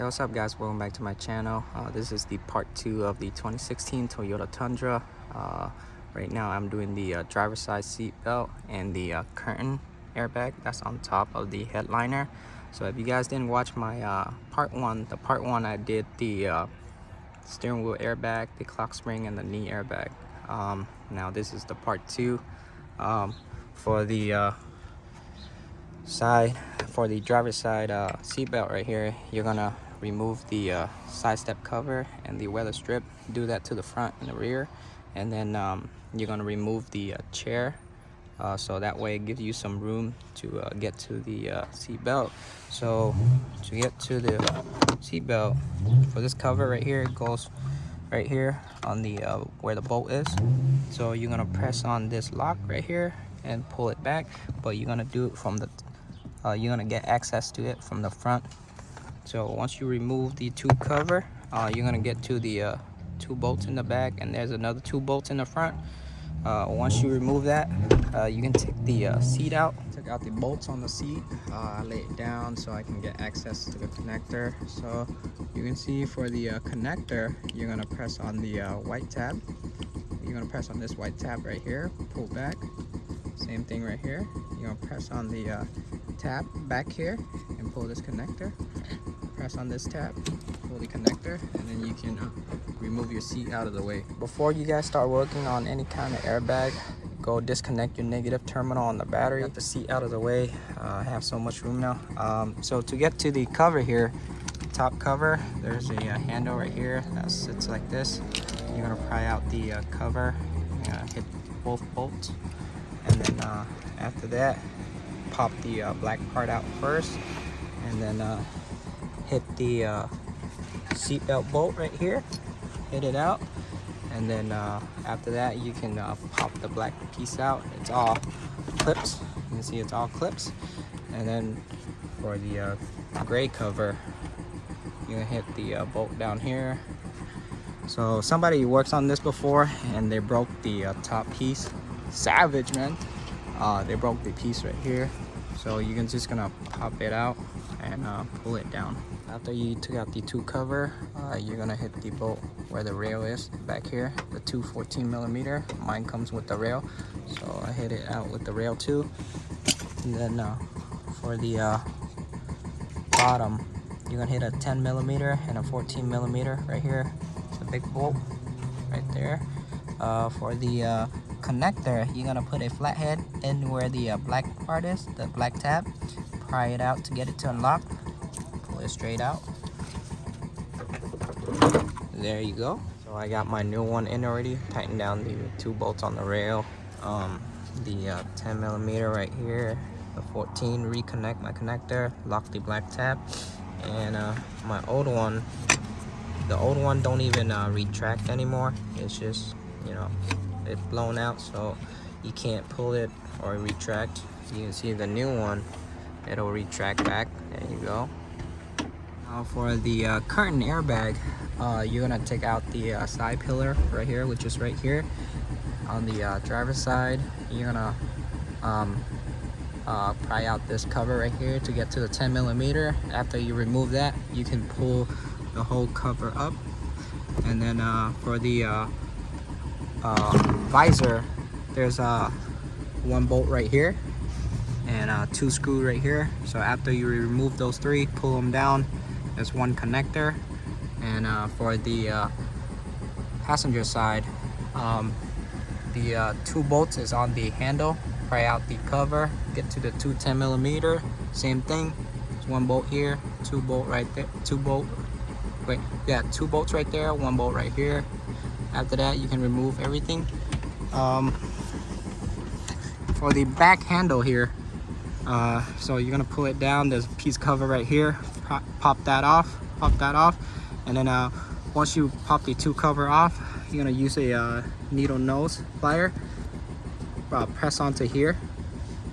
Hey, what's up guys, welcome back to my channel. This is the part 2 of the 2016 Toyota Tundra. Right now I'm doing the driver's side seat belt and the curtain airbag that's on top of the headliner. So if you guys didn't watch my part 1, I did the steering wheel airbag, the clock spring, and the knee airbag. Now this is the part 2 for the driver's side seat belt. Right here, you're gonna remove the side step cover and the weather strip. Do that to the front and the rear, and then you're gonna remove the chair, so that way it gives you some room to get to the seat belt. So to get to the seat belt, for this cover right here, it goes right here on the where the bolt is. So you're gonna press on this lock right here and pull it back, but you're gonna do it from the you're gonna get access to it from the front. So once you remove the tube cover, you're gonna get to the 2 bolts in the back, and there's another 2 bolts in the front. Once you remove that, you can take the seat out. Took out the bolts on the seat. I lay it down so I can get access to the connector. So you can see for the connector, you're gonna press on the white tab. You're gonna press on this white tab right here, pull back. Same thing right here. You're gonna press on the tab back here and pull this connector. Press on this tab, pull the connector, and then you can remove your seat out of the way. Before you guys start working on any kind of airbag, go disconnect your negative terminal on the battery. Get the seat out of the way. I have so much room now. So to get to the cover here, top cover, there's a handle right here that sits like this. You're gonna pry out the cover. You're gonna hit both bolts, and then after that, pop the black part out first, and then hit the seatbelt bolt right here, hit it out, and then after that you can pop the black piece out. It's all clips. You can see it's all clips. And then for the gray cover, you can hit the bolt down here. So somebody works on this before and they broke the top piece. Savage, man. They broke the piece right here. So you can just gonna pop it out and pull it down. After you took out the 2 cover, you're gonna hit the bolt where the rail is back here, the 2 14mm. Mine comes with the rail, so I hit it out with the rail too. And then for the bottom, you're gonna hit a 10mm and a 14mm right here. It's a big bolt right there. For the connector, you're gonna put a flathead in where the black part is, the black tab. Pry it out to get it to unlock. Pull it straight out. There you go. So I got my new one in already. Tighten down the 2 bolts on the rail. The 10mm right here. The 14. Reconnect my connector. Lock the black tab. And my old one. The old one don't even retract anymore. It's just, you know, it's blown out, so you can't pull it or retract. You can see the new one, it'll retract back. There you go. Now for the curtain airbag, you're gonna take out the side pillar right here, which is right here on the driver's side. You're gonna pry out this cover right here to get to the 10mm. After you remove that, you can pull the whole cover up. And then for the visor, there's 1 bolt right here and 2 screws right here. So after you remove those 3, pull them down. There's 1 connector. And for the passenger side, the 2 bolts is on the handle. Pry out the cover, get to the 2 10mm. Same thing. There's 1 bolt here, 2 bolt right there, 2 bolt. Wait, yeah, 2 bolts right there, 1 bolt right here. After that, you can remove everything. For the back handle here, so you're gonna pull it down. There's a piece cover right here. Pop that off, and then once you pop the 2 cover off, you're gonna use a needle nose plier. Press onto here,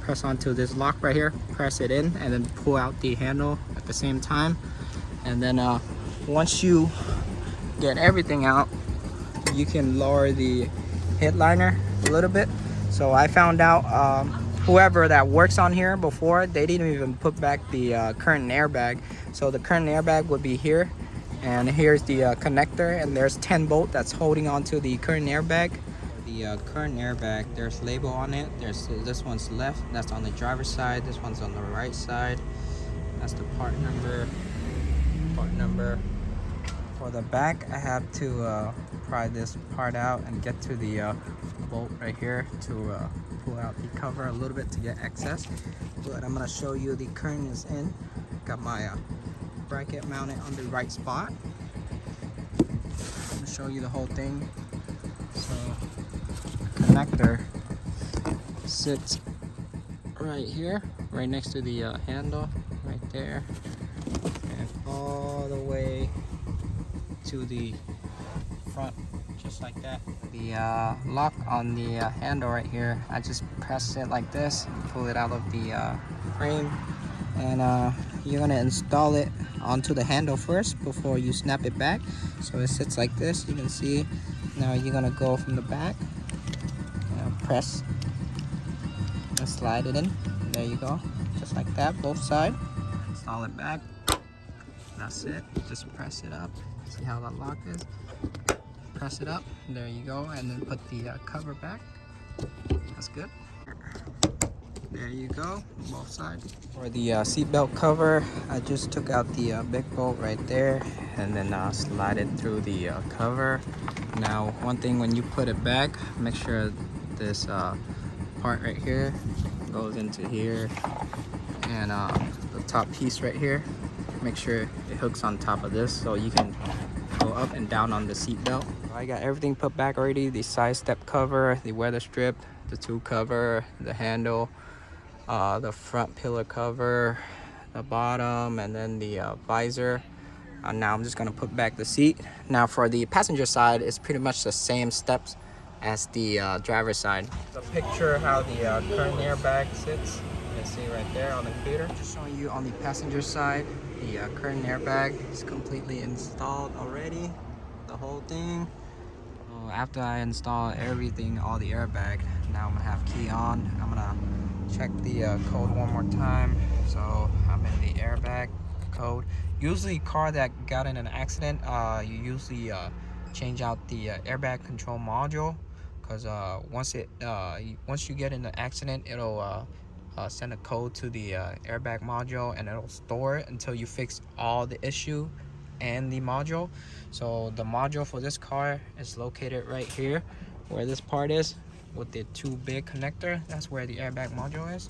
press onto this lock right here, press it in, and then pull out the handle at the same time. And then once you get everything out, you can lower the headliner a little bit. So I found out whoever that works on here before, they didn't even put back the curtain airbag. So the current airbag would be here, and here's the connector, and there's 10 bolt that's holding onto the current airbag. The current airbag, there's label on it. There's this one's left, that's on the driver's side. This one's on the right side. That's the part number. For the back, I have to pry this part out and get to the bolt right here to pull out the cover a little bit to get excess. But I'm gonna show you the current is in. Got my bracket mounted on the right spot. I'm gonna show you the whole thing. So connector sits right here, right next to the handle, right there, and all the way to the front, just like that. The lock on the handle right here, I just press it like this and pull it out of the frame, and you're gonna install it onto the handle first before you snap it back. So it sits like this, you can see. Now you're gonna go from the back, press and slide it in. There you go, just like that, both sides. Install it back. That's it. Just press it up. See how that lock is? Press it up. There you go, and then put the cover back. That's good. There you go, both sides. For the seatbelt cover, I just took out the big bolt right there, and then slide it through the cover. Now, one thing when you put it back, make sure this part right here goes into here, and the top piece right here, make sure it hooks on top of this so you can go up and down on the seat belt. I got everything put back already: the side step cover, the weather strip, the tool cover, the handle, the front pillar cover, the bottom, and then the visor. Now I'm just gonna put back the seat. Now for the passenger side, it's pretty much the same steps as the driver's side. The picture how the current airbag sits, you can see right there on the computer. Just showing you on the passenger side, the current airbag is completely installed already, the whole thing. So after I install everything, all the airbag, now I'm gonna have key on. I'm gonna check the code one more time. So I'm in the airbag code. Usually car that got in an accident, you usually change out the airbag control module, because once you get in an accident, it'll send a code to the airbag module, and it'll store it until you fix all the issue and the module. So the module for this car is located right here where this part is with the two big connector. That's where the airbag module is.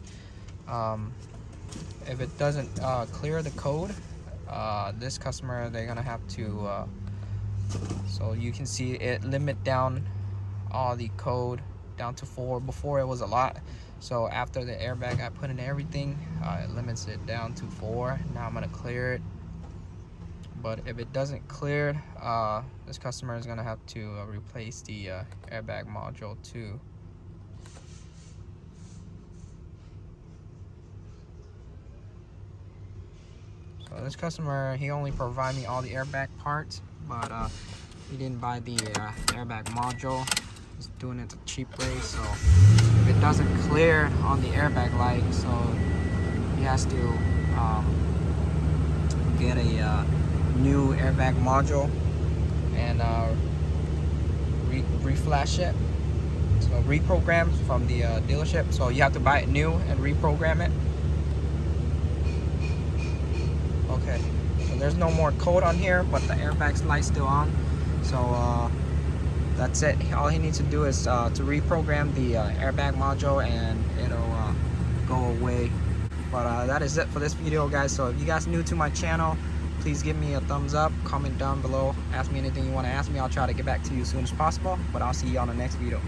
If it doesn't clear the code, this customer, they're gonna have to so you can see it limit down all the code down to 4. Before it was a lot, so after the airbag I put in everything, it limits it down to 4. Now I'm gonna clear it, but if it doesn't clear, this customer is gonna have to replace the airbag module too. So this customer, he only provided me all the airbag parts, but he didn't buy the airbag module. He's doing it the cheap way, so if it doesn't clear on the airbag light, so he has to get a new airbag module and reflash it, so reprogram from the dealership. So you have to buy it new and reprogram it. Okay, so there's no more code on here, but the airbag's light's still on. So that's it. All he needs to do is to reprogram the airbag module, and it'll go away. But that is it for this video, guys. So if you guys new to my channel, please give me a thumbs up, comment down below, ask me anything you want to ask me. I'll try to get back to you as soon as possible, but I'll see you on the next video.